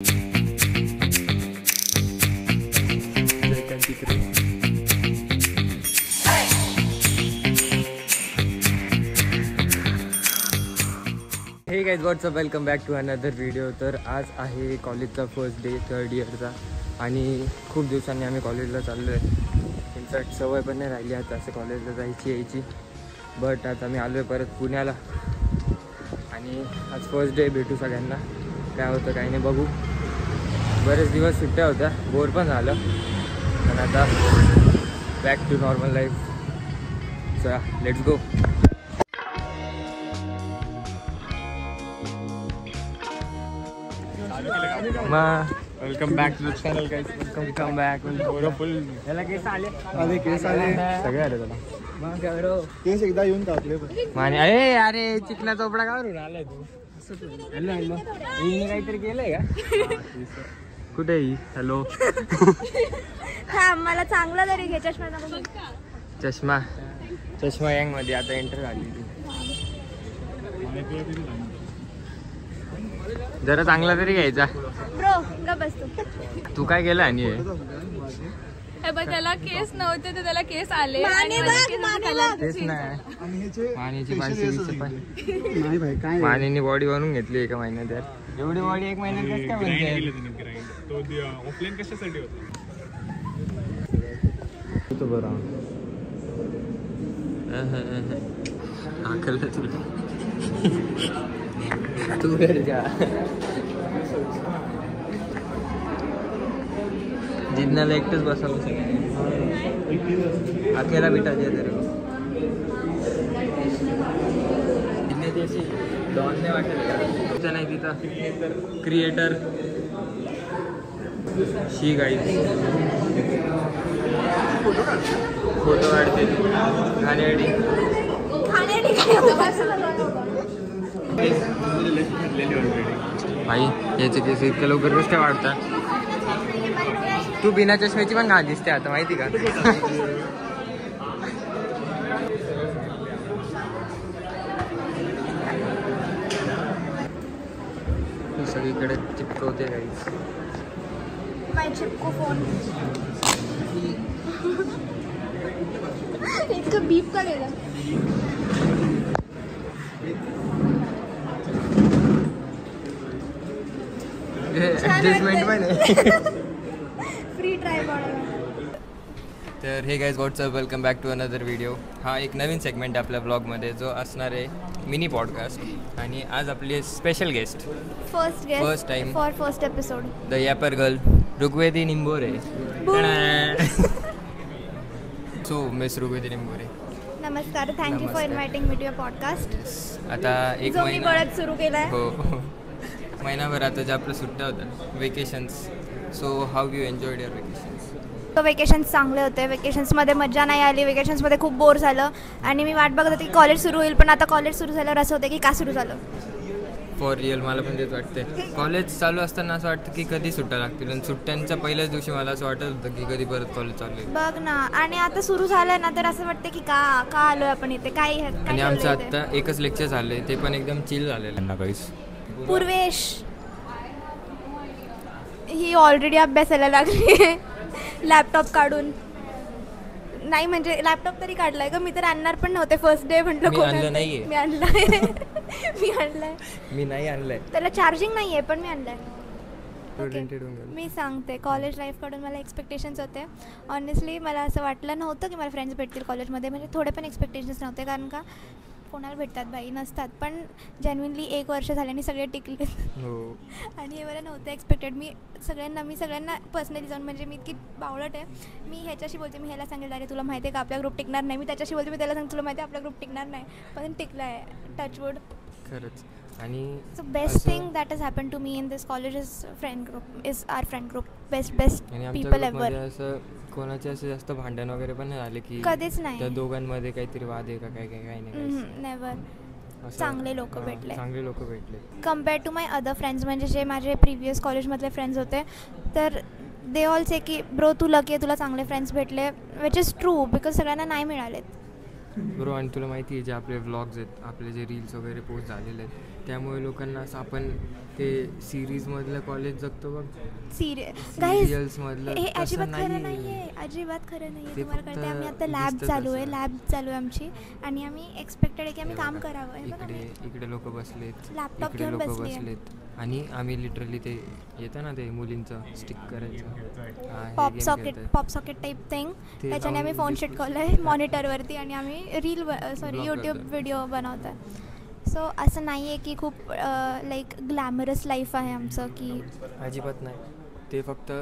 हे guys what's up, welcome back to another video. तर आज आहे कॉलेजचा फर्स्ट डे, थर्ड इयरचा. आणि खूप दिवसांनी आम्ही कॉलेजला चाललो आहे. इनफॅक्ट सवय पण नाही राहिली आता असं कॉलेजला जायची यायची. बट आता आम्ही आलो आहे परत पुण्याला. आणि आज फर्स्ट डे, भेटू सगळ्यांना. काय होतं काही नाही बघू. बरेच दिवस सुट्ट्या होत्या, बोर पण झालं. पण आता बॅक टू नॉर्मल लाईफ. चला let's go. Welcome back to the channel guys. Welcome back. Full याला केस आले, केस आले सगळे आले त्याला. केस एकदा येऊन टाकले माने. अरे चिकना चोपडा काढून आलाय तू. काहीतरी केलंय का? कुठे ही? हॅलो. मला चांगला तरी घे चष्मा. चष्मा यंग मध्ये आता एंटर झाली ती. जरा चांगला तरी घ्यायचा. ब्रो का बसतो. तू काय केलं? आणि त्याला केस नव्हते तर त्याला केस आले. तेच नाही मानेची मानेनी बॉडी बनवून घेतली एका महिन्यात. यार एवढी बॉडी एक महिन्यात कसं काय बनते? ऑफलाईन कशासाठी होतं बरं तू जिन्नाला एकटंच बसावं अकेला बिठा दिया तेरे को. जिन्नाची अशी डॉन नाही वाटेल का? नाही तिथं क्रिएटर शी गाईड फोटो काढते खाण्याडी. भाई याचे केस इतकं लवकर कसं काय वाढतात? तू बिना चष्म्याची पण घाण दिसते आता, माहिती का? तू सगळीकडे चिपकवते काही. चिपको फोन इतकं बीप का गेलं? ऍडजस्टमेंट पण आहे. Free try border. तर हे guys what's up, welcome back to another video. हा एक नवीन सेगमेंट आहे आपल्या ब्लॉगमध्ये जो असणार आहे मिनी पॉडकास्ट. आणि आज आपले special guest, first time for first episode, the yapper girl Rugvedi Nimbore. So miss Rugvedi Nimbore, नमस्कार. Thank you for inviting me to your podcast. आता एक महिना बळत सुरू केलाय. हो महिनाभर आता जे आपलं सुट्ट्या होत्या, vacations. So how you enjoyed your vacations? Vacations चांगले होते. वेकेशन्समध्ये मजा नाही आली. वेकेशन्समध्ये खूप बोर झालं. आणि मी वाट बघत होते की कॉलेज सुरू होईल. पण आता कॉलेज सुरू झाल्यावर असं होतं की का सुरू झालं. फॉर रिअल मला पण तेच वाटते. कॉलेज चालू असताना असं वाटतं की कधी सुट्ट्या लागतील. आणि सुट्ट्यांच्या पहिल्याच दिवशी मला असं वाटत होतं की कधी परत कॉलेज चालू आहे. बघ ना. आणि आता सुरू झालं ना तर असं वाटतं की का आलोय आपण इथे. काय आणि आमचं आता एकच लेक्चर झालंय, ते पण एकदम चिल झालेलं ना काहीच. पूर्वेश ही ऑलरेडी अभ्यासाला लागली लॅपटॉप काढून. नाही म्हणजे लॅपटॉप तरी काढलाय का? मी तर आणणार पण नव्हते फर्स्ट डे. म्हटलं मी आणलं नाहीये. मी आणलाय. मी नाही आणलंय. त्याला चार्जिंग नाहीये पण मी आणलंय. Okay. मी सांगते, कॉलेज लाईफकडून मला एक्सपेक्टेशन्स होते. ऑनेस्टली मला असं वाटलं नव्हतं की मला फ्रेंड्स भेटतील कॉलेजमध्ये. म्हणजे थोडे पण एक्सपेक्टेशन्स नव्हते. कारण का कोणाला भेटतात बाई, नसतात. पण जेन्युइनली 1 वर्ष झाल्याने सगळे टिकले. आणि हे मला नव्हतं एक्सपेक्टेड. मी सगळ्यांना पर्सनली जाऊन, म्हणजे मी इतकी बावळट आहे, मी ह्याच्याशी बोलते, मी ह्याला सांगेल अरे तुला माहिती आहे का आपला ग्रुप टिकणार नाही. मी त्याच्याशी बोलते, मी त्याला सांगते तुला माहिती आहे आपला ग्रुप टिकणार नाही. पण टिकला आहे, टचवूड. खरंच. आणि so best thing that has happen to me in this college is our friend group. Best people ever. असं कोणाचे असे जास्त भांडण वगैरे पण नाही झाले की? कधीच नाही. त्या दोघांमध्ये काहीतरी वाद आहे का? काय नाही. नेव्हर. चांगले लोक भेटले. Compare to my other friends, म्हणजे जे माझे प्रिव्हियस कॉलेजमधले फ्रेंड्स होते, तर दे ऑल से की ब्रो तू लकी आहे, तुला चांगले फ्रेंड्स भेटले. विच इज ट्रू, बिकॉज सगळ्यांना नाही मिळालेत. बरोबर. आणि तुला माहिती आहे जे आपले व्लॉग्स आहेत, आपले जे रील्स वगैरे पोस्ट झालेले आहेत, त्यामुळे लोकांना असं आपण ते सिरीज मधलं कॉलेज जगतो बघ, गाईज मधलं हे तसं अजिबात खरं नाहीये. नाहीये, अजिबात खरं नाहीये. ते तुम्हाला फक्त कळते आम्ही आता लॅब दिसतं चालू आहे, तसं. लॅब चालू आहे आमची आणि आम्ही एक्सपेक्टेड आहे की आम्ही हे काम बघा, करावं. हे बघा इकडे लोक बसलेत, लॅपटॉप इकडे घेऊन लोक बसली आहे. बसलेत आणि आम्ही लिटरली ते येतं ना ते मुलींचं स्टिक करायचं पॉप सॉकेट टाईप थिंग, ते त्याच्याने आम्ही लावून फोन display- चिटकवलं आहे मॉनिटरवरती आणि आम्ही Vlog यूट्यूब करतोय. व्हिडिओ बनवतो आहे. सो असं नाही आहे की खूप लाईक ग्लॅमरस लाईफ आहे आमचं की अजिबात नाही. ते फक्त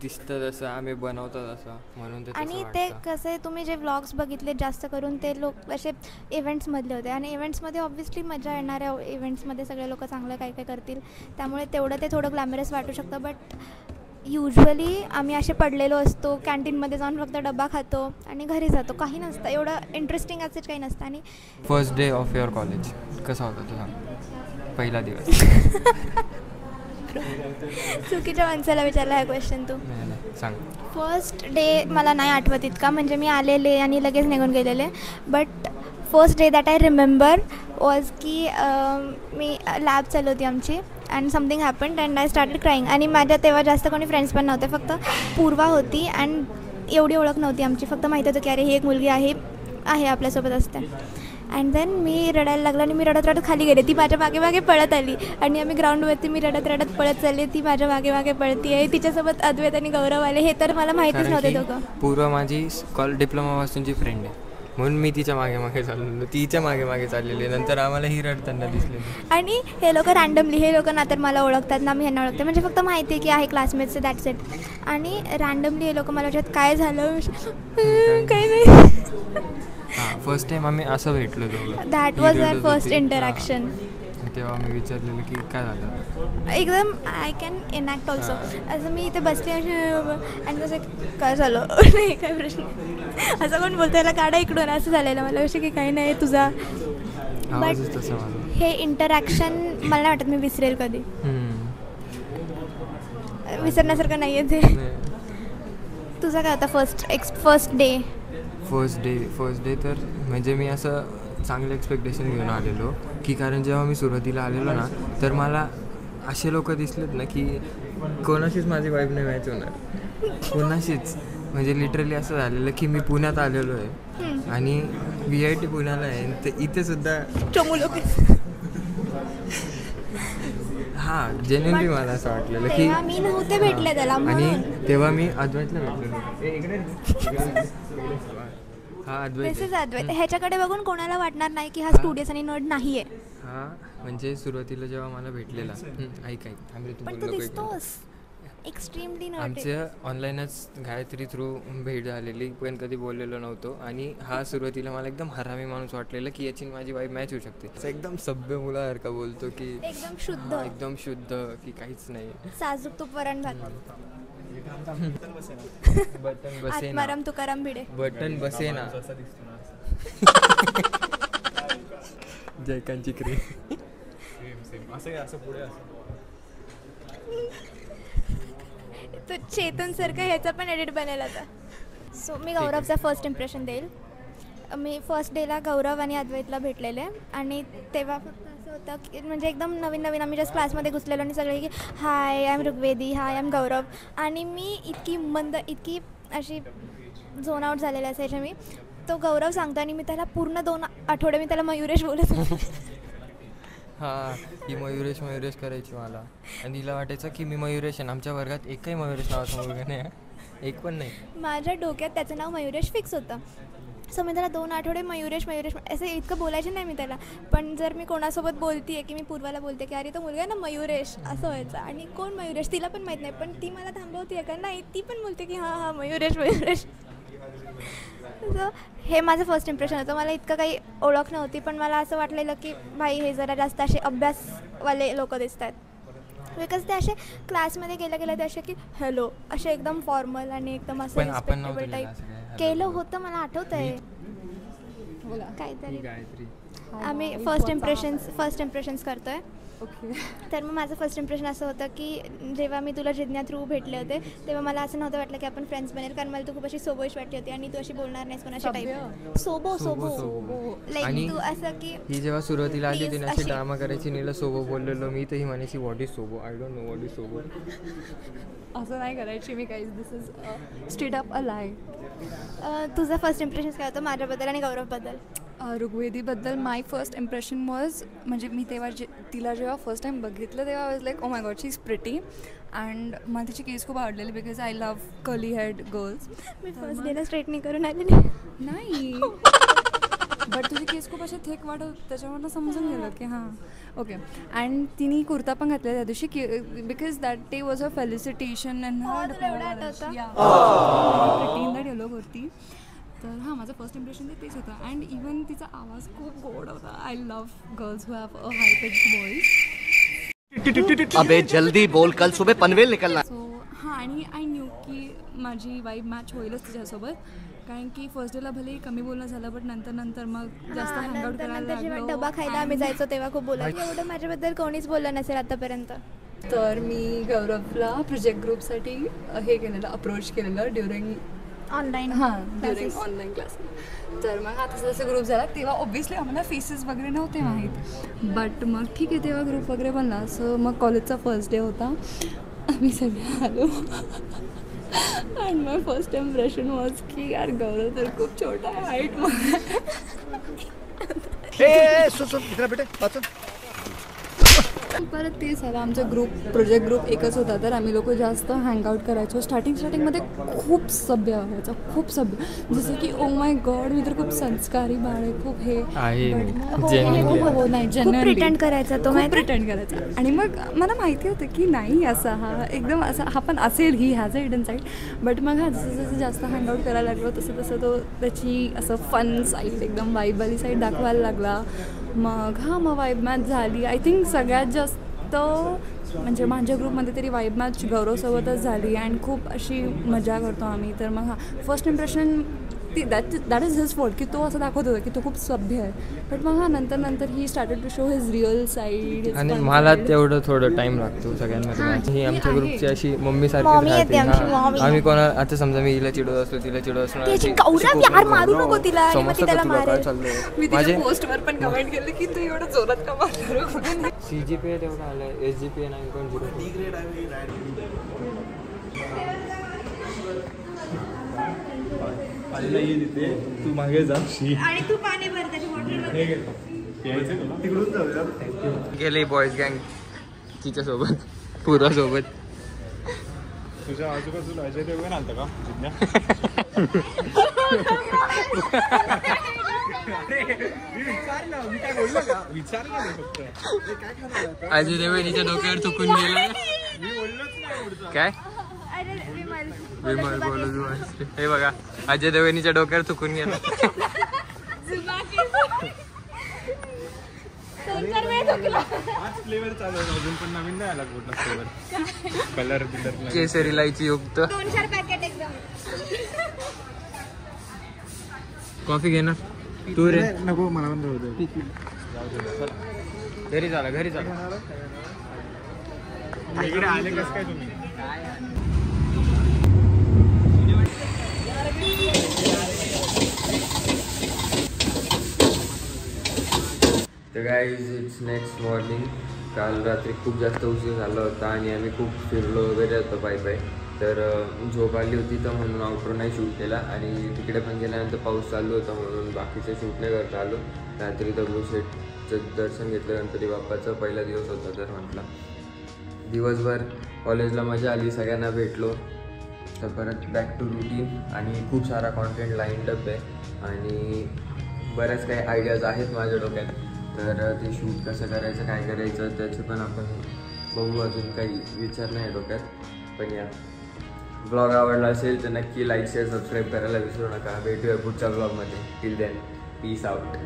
दिसतं तसं, आम्ही बनवतो तसं, म्हणून ते तसं आणि ते वाटतं. कसं आहे, तुम्ही जे व्लॉग्स बघितले जास्त करून ते लोक असे इव्हेंट्समधले होते आणि इव्हेंट्समध्ये ऑब्व्हियसली मजा येणार आहे. इव्हेंट्समध्ये सगळे लोक चांगलं काय काय करतील, त्यामुळे तेवढं ते थोडं ग्लॅमरस वाटू शकतं. बट युजली आम्ही असे पडलेलो असतो, कॅन्टीनमध्ये जाऊन फक्त डबा खातो आणि घरी जातो, काही नसतं एवढं इंटरेस्टिंग असं काही नसतं. आणि first day of your college कसा होता तुझा पहिला दिवस? चुकीच्या माणसाला विचारला हा क्वेश्चन तू. नाही, सांग. फर्स्ट डे मला नाही आठवत इतका, म्हणजे मी आलेले आणि लगेच निघून गेलेले. But first day that I remember was की मी लॅब चालू होती आमची and something happened and I started crying. आणि माझ्या तेव्हा जास्त कोणी फ्रेंड्स पण नव्हते, फक्त पूर्वा होती अँड एवढी ओळख नव्हती आमची, फक्त माहिती होतं की अरे ही एक मुलगी आहे आपल्यासोबत असते. अँड देन मी रडायला लागलं आणि मी रडत रडत खाली गेले. ती माझ्या मागे पळत आली आणि आम्ही ग्राउंडवरती मी रडत पळत चालले, ती माझ्या मागे पळती आहे. तिच्यासोबत अद्वैत आणि गौरव आले, हे तर मला माहितीच नव्हते दोघं. पूर्व माझी डिप्लोमापासूनची फ्रेंड आहे, म्हणून मी तिच्या मागे चाललेलो, तिच्या मागे चाललेली. नंतर आम्हाला ही रडताना दिसलेली. आणि हे लोक रँडमली, हे लोक ना तर मला ओळखतात ना मी ह्यांना ओळखते, म्हणजे फक्त माहिती आहे की आहे क्लासमेट्स, दॅट्स इट. आणि रँडमली हे लोक मला विचारतात काय झालं, काही नाही. हां, फर्स्ट टाइम आम्ही असं भेटलो दोघं. That was our first interaction. तेव्हा मी विचारलेलं की काय झालं. एकदम आय कॅन इनॅक्ट ऑल्सो. असं मी इथे बसले आणि तसं काय झालं नाही काय प्रश्न, असं कोण बोलतो याला काढा इकडून, असं झालेलं मला विषय की काही नाही तुझा. आवाजच तसा माझा. हे इंटरॅक्शन मला नाही वाटत मी विसरेल कधी, विसरण्यासारखं नाही आहे ते. तुझा काय होता फर्स्ट डे? फर्स्ट डे तर म्हणजे मी असं चांगलं एक्सपेक्टेशन घेऊन आलेलो की, कारण जेव्हा मी सुरुवातीला आलेलो ना तर मला असे लोक दिसलेत ना की कोणाशीच माझी वाईफ नाही मॅच होणार, कोणाशीच. म्हणजे लिटरली असं झालेलं की मी पुण्यात आलेलो आहे आणि VIT पुण्याला आहे, तर इथे सुद्धा चमू लोक. हां, जेन्युइनली मला असं वाटलेलं की मी नव्हते भेटले त्याला. आणि तेव्हा मी अद्वैतला भेटलेलो. हा दिस इज अद्वैत. अद्वैत. ह्याच्याकडे बघून कोणाला वाटणार नाही की हा स्टुडिओस आणि नर्ड नाहीये. हा म्हणजे सुरुवातीला जेव्हा मला भेटलेला, ऐक पण तू दिसतोस एक्स्ट्रीमली नर्ड. आमचं ऑनलाईनच गायत्री थ्रू भेट झालेली, पण कधी बोललेलो नव्हतो. आणि हा सुरुवातीला मला एकदम हरामी माणूस वाटलेला की याची माझी वाईफ मॅच होऊ शकते. असं एकदम सभ्य मुलासारखा बोलतो की एकदम शुद्ध की काहीच नाही. साजूक तूप वरण भात. बटन बसे ना, आत्माराम तुकाराम भिडे. बटन बसे ना. जयकांची क्रीम. असं पुढे तो चेतन सारखं ह्याचा पण एडिट बनेल आता. सो मी गौरवचा फर्स्ट इम्प्रेशन देईल. मी फर्स्ट डेला गौरव आणि अद्वैतला भेटलेले आणि तेव्हा फक्त असं होतं की म्हणजे एकदम नवीन आम्ही जस्ट क्लासमध्ये घुसलेलो आणि सगळे की hi I am Rugvedi, hi I am Gaurav. आणि मी इतकी अशी झोन आउट झालेली असायचे मी. तो गौरव सांगतो आणि मी त्याला पूर्ण 2 आठवडे मी त्याला मयुरेश बोलत होते. हां, ही मयुरेश करायची मला आणि तिला वाटायचं की मी मयुरेश आहे. आमच्या वर्गात एकही मयुरेश नावाचा मुलगा नाही, एक पण नाही. माझ्या डोक्यात त्याचं नाव मयुरेश फिक्स होतं. सो मी त्याला 2 आठवडे मयुरेश असं इतकं बोलायचं नाही मी त्याला. पण जर मी कोणासोबत बोलते आहे की मी पूर्वाला बोलते की अरे तो मुलगा ना मयुरेश असं व्हायचं. आणि कोण मयुरेश तिला पण माहीत नाही, पण ती मला थांबवते का नाही, ती पण बोलते की हां मयुरेश. सो हे माझं फर्स्ट इम्प्रेशन होतं. मला इतकं काही ओळख नव्हती, पण मला असं वाटलेलं की भाई हे जरा जास्त असे अभ्यासवाले लोक दिसत आहेत. बिकॉज ते असे क्लासमध्ये गेल्या ते असे की हॅलो असे एकदम फॉर्मल आणि एकदम असं रिस्पेक्टेबल टाईप केलं होतं. मला आठवत आहे काहीतरी. आम्ही फर्स्ट इम्प्रेशन्स करतोय. ओके. तर मग माझं फर्स्ट इम्प्रेशन असं होतं की जेव्हा मी तुला जिज्ञा थ्रू भेटले होते तेव्हा मला असं नव्हतं वाटलं की आपण फ्रेंड्स बनेल, कारण मला तू खूप अशी सोबोईश वाटली होती आणि तू अशी बोलणार नाहीस कोणाच्या टाईप. सोबो लाईक तू असं की ही जेव्हा सुरुवातीला आली तिने अशी ड्रामा करायची, नीला सोबो बोललेलो मी, तर ही म्हणायची what is SoBo, I don't know what is SoBo. असं नाही करायची मी काही. This is straight up a lie. तुझं फर्स्ट इम्प्रेशन काय होतं माझ्याबद्दल आणि गौरवबद्दल? ऋग्वेदीबद्दल माय फर्स्ट इम्प्रेशन वॉज, म्हणजे मी तेव्हा तिला जेव्हा फर्स्ट टाईम बघितलं तेव्हा was like oh my god she is pretty. And मला तिची केस खूप आवडलेली because I love curly head girls. मी फर्स्ट डेला स्ट्रेटनिंग करून आलेली नाही. बट तुझी केस खूप असे थिक वाटत, त्याच्यावरनं समजून गेलं की हां ओके. अँड तिने कुर्ता पण घातला त्या दिवशी की because that day was a felicitation and in the dialogue होती. तर हां माझं फर्स्ट इम्प्रेशन तेच होतं. अँड इवन तिचा आवाज खूप गोड होता. I love girls who have a high pitched voice. अबे जल्दी बोल, कल सुबह पनवेल निकलना. सो हां, आणि आय न्यू की माझी वाईब मॅच होईलच तिच्यासोबत, कारण की फर्स्ट डेला भले कमी बोलणं झालं बट नंतर मग जास्त हँगआउट करायला लागलो. डबा खायला आम्ही जायचो तेव्हा खूप बोलायचं. एवढं माझ्याबद्दल कोणीच बोललं नसेल आतापर्यंत. तर मी गौरवला प्रोजेक्ट ग्रुपसाठी हे केलेलं, अप्रोच केलेलं during online during online class. तर मग हा तसं ग्रुप झाला. तेव्हा ऑब्व्हियसली आम्हाला फेसेस वगैरे नव्हते माहीत, बट मग ठीक आहे तेव्हा ग्रुप वगैरे बनला. सो मग कॉलेजचा फर्स्ट डे होता, आम्ही सगळे आलो. And my first impression was की यार गौरव तर खूप छोटा आहे हाईट मध्ये. परत ते झालं आमचा ग्रुप, प्रोजेक्ट ग्रुप एकच होता, तर आम्ही लोक जास्त हँगआउट करायचो. स्टार्टिंगमध्ये खूप सभ्य व्हायचं, खूप सभ्य, जसं की ओ माय गॉड मी तर खूप संस्कारी बाळ आहे, खूप हे हो नाही जेन्युइनली प्रिटेंड करायचा तो, प्रिटेंड करायचा. आणि मग मला माहिती होतं की नाही असा हा एकदम असा हा पण असेल, he has a hidden side. But मग हा जसं जास्त हँगआउट करायला लागलो तसं तो त्याची असं फन साईड, एकदम वाईबवाली साईड दाखवायला लागला. मग मग वाईब मॅच झाली. आय थिंक सगळ्यात जास्त म्हणजे माझ्या ग्रुपमध्ये तरी वाईब मॅच गौरवसोबतच झाली अँड खूप अशी मजा करतो आम्ही. तर मग first impression that is his fault की तो असं दाखवत होता की तो खूप सभ्य आहे. बट मग नंतर he started to show his real side. आणि मला तेवढं थोडं टाईम लागतो सगळ्यांमध्ये. ही आमच्या ग्रुपची अशी मम्मी सारखी राहते. आम्ही कोणा आता समजा मी हिला चिडवत असतो, तिला चिडवत असतो, मारू नको तिला, मी तिच्या पोस्टवर पण कमेंट केली की तू एवढं जोरात का मारतो. CGPA तेवढं आलं, SGPA 9.0. तू मागे जा आणि तू पाणी भर त्याची बॉटल. तिकडून जाऊया. गेले बॉईज गँग तिच्यासोबत, पुरा सोबत. तुझ्या आजूबाजूला अजय देवगण आलता का? अजय देवगणीच्या डोक्यावर थुकून गेला. काय विमल बोलू. हे बघा अजय देवगणीच्या डोक्यावर थुकून गेला. फ्लेवर चालू आहे अजून पण नवीन नाही आला कुठला फ्लेवर. कलर बिलर केसरी इलायची युक्त 2-4 पॅकेट एकदम. कॉफी घेणार तू रे? नको मला पण होतं. घरी झाला इकडे आले कसं काय तुम्ही? तर गाईज इट्स नेक्स्ट मॉर्निंग. काल रात्री खूप जास्त उशीर झाला होता आणि आम्ही खूप फिरलो वगैरे होतो पायी. तर झोप आली होती तर म्हणून आउटरो नाही शूट केला. आणि तिकडे पण गेल्यानंतर पाऊस चालू होता म्हणून बाकीचे शूट नाही करता आलो. रात्री दगडूशेठचं दर्शन घेतलं गणपती बाप्पाचं, पहिला दिवस होता तर म्हटलं दिवसभर कॉलेजला मजा आली, सगळ्यांना भेटलो. तर परत बॅक टू रुटीन आणि खूप सारा कॉन्टेंट लाईन्ड अप आहे आणि बऱ्याच काही आयडियाज आहेत माझ्या डोक्यात. तर ते शूट कसं करायचं, काय करायचं त्याचे पण आपण बघू. अजून काही विचार नाही डोक्यात. पण या ब्लॉग आवडला असेल तर नक्की लाईक शेअर सबस्क्राईब करायला विसरू नका. भेटूया पुढच्या ब्लॉगमध्ये. Till then peace out.